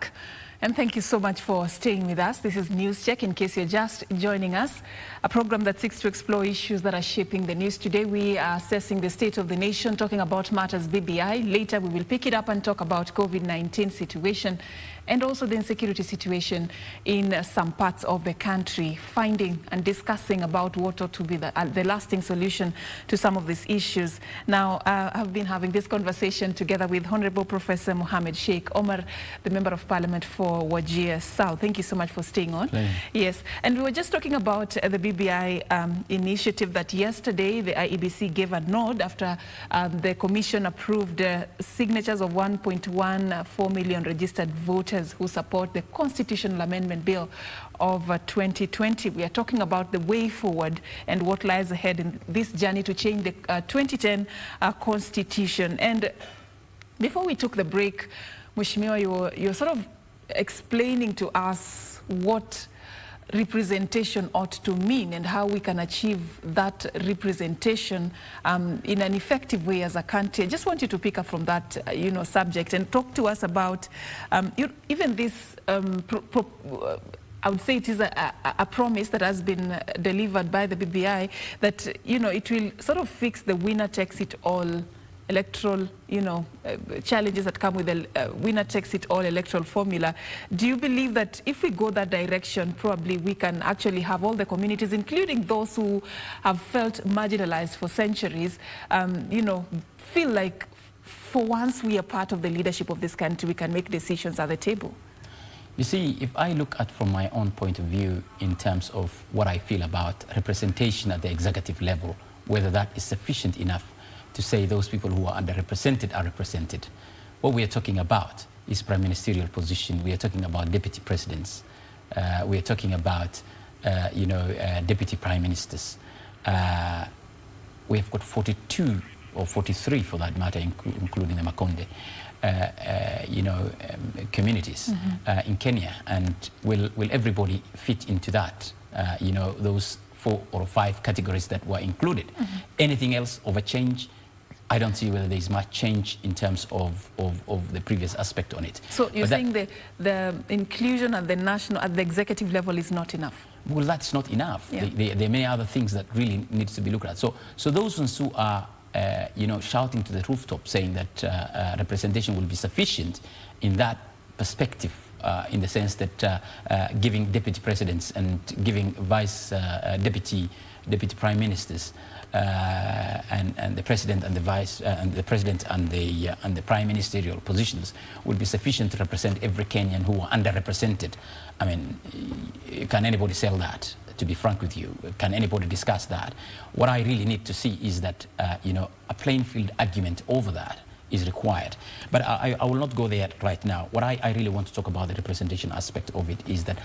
back, and thank you so much for staying with us. This is News Check, in case you're just joining us, a program that seeks to explore issues that are shaping the news. Today we are assessing the state of the nation, talking about matters BBI. Later we will pick it up and talk about COVID-19 situation and also the insecurity situation in some parts of the country, finding and discussing about what ought to be the lasting solution to some of these issues. Now, I've been having this conversation together with Honorable Professor Mohammed, Sheikh, Omar, the Member of Parliament for Wajir South. Thank you so much for staying on. Yes, and we were just talking about the BBI initiative that yesterday the IEBC gave a nod after the Commission approved signatures of 1.14 million registered voters who support the Constitutional Amendment Bill of 2020. We are talking about the way forward and what lies ahead in this journey to change the 2010 Constitution. And before we took the break, Mheshimiwa, you're sort of explaining to us what representation ought to mean and how we can achieve that representation in an effective way as a country. I just want you to pick up from that subject and talk to us about even this I would say it is a promise that has been delivered by the BBI that it will sort of fix the winner takes it all electoral challenges that come with the winner takes it all electoral formula. Do you believe that if we go that direction, probably we can actually have all the communities, including those who have felt marginalized for centuries, feel like for once we are part of the leadership of this country, we can make decisions at the table? You see, if I look at from my own point of view in terms of what I feel about representation at the executive level, whether that is sufficient enough to say those people who are underrepresented are represented. What we are talking about is prime ministerial position. We are talking about deputy presidents. We are talking about, deputy prime ministers. We have got 42 or 43 for that matter, including the Makonde, communities in Kenya. And will everybody fit into that? Those 4 or 5 categories that were included. Anything else of a change? I don't see whether there is much change in terms of the previous aspect on it. So you're saying the inclusion at the executive level is not enough? Well, that's not enough. Yeah. There are many other things that really needs to be looked at. So those ones who are shouting to the rooftop saying that representation will be sufficient in that perspective, in the sense that giving deputy presidents and giving deputy prime ministers and the president and the vice and the president and the prime ministerial positions would be sufficient to represent every Kenyan who are underrepresented. I mean, can anybody sell that? To be frank with you, can anybody discuss that? What I really need to see is that a plain field argument over that is required. But I will not go there right now. What I really want to talk about the representation aspect of it is that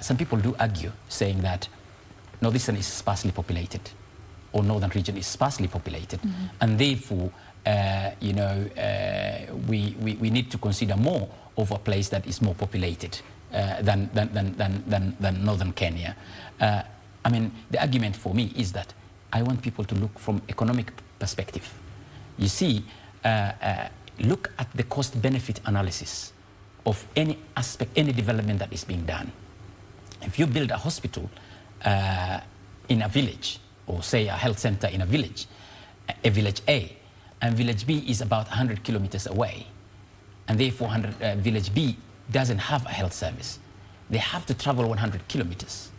some people do argue, saying that Northeastern is sparsely populated, or Northern region is sparsely populated, and therefore, we need to consider more of a place that is more populated than Northern Kenya. I mean, the argument for me is that I want people to look from economic perspective. You see, look at the cost-benefit analysis of any aspect, any development that is being done. If you build a hospital in a village, or say a health center in a village A, and village B is about 100 kilometers away, and therefore village B doesn't have a health service, they have to travel 100 kilometers.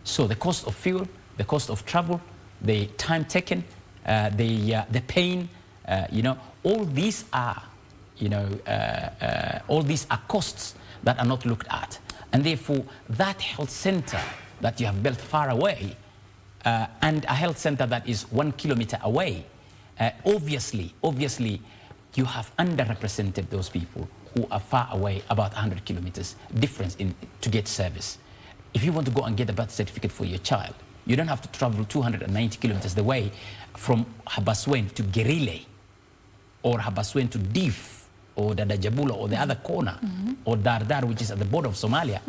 So the cost of fuel, the cost of travel, the time taken, the pain, all these are, all these are costs that are not looked at. And therefore, that health center that you have built far away, and a health center that is 1 kilometer away, obviously, you have underrepresented those people who are far away, about 100 kilometers difference to get service. If you want to go and get a birth certificate for your child, you don't have to travel 290 kilometers the way from Habaswein to Gerile, or Habaswein to Dif, or Dadajabula, or the other corner, or Dardar, which is at the border of Somalia.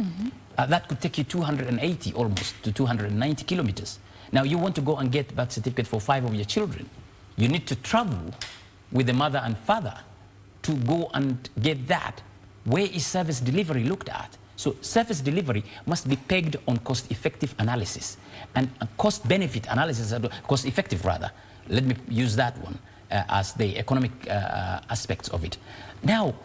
That could take you 280 almost to 290 kilometers. Now you want to go and get birth certificate for 5 of your children. You need to travel with the mother and father to go and get that Where is service delivery looked at? So service delivery must be pegged on cost-effective analysis and cost-benefit analysis, cost-effective rather. Let me use that one as the economic aspects of it. Now,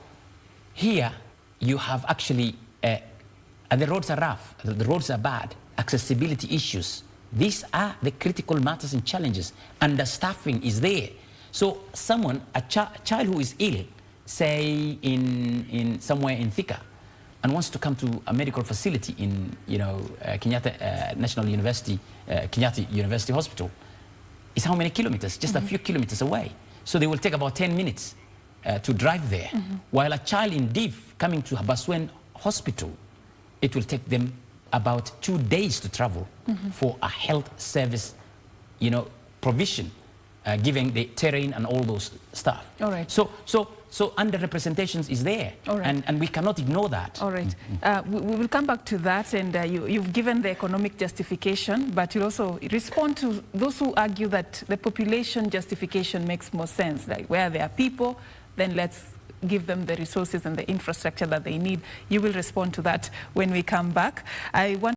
here you have actually, the roads are rough, the roads are bad, accessibility issues. These are the critical matters and challenges. Understaffing is there. So someone, a child who is ill, say in somewhere in Thika, and wants to come to a medical facility in, Kenyatta National University, Kenyatta University Hospital, is how many kilometers? Just a few kilometers away. So they will take about 10 minutes to drive there. While a child in Div coming to Habaswen Hospital, it will take them about 2 days to travel for a health service, provision, given the terrain and all those stuff. All right. So underrepresentations is there, and we cannot ignore that. All right. We will come back to that, and you've given the economic justification, but you'll also respond to those who argue that the population justification makes more sense. Like where there are people, then let's give them the resources and the infrastructure that they need. You will respond to that when we come back. I want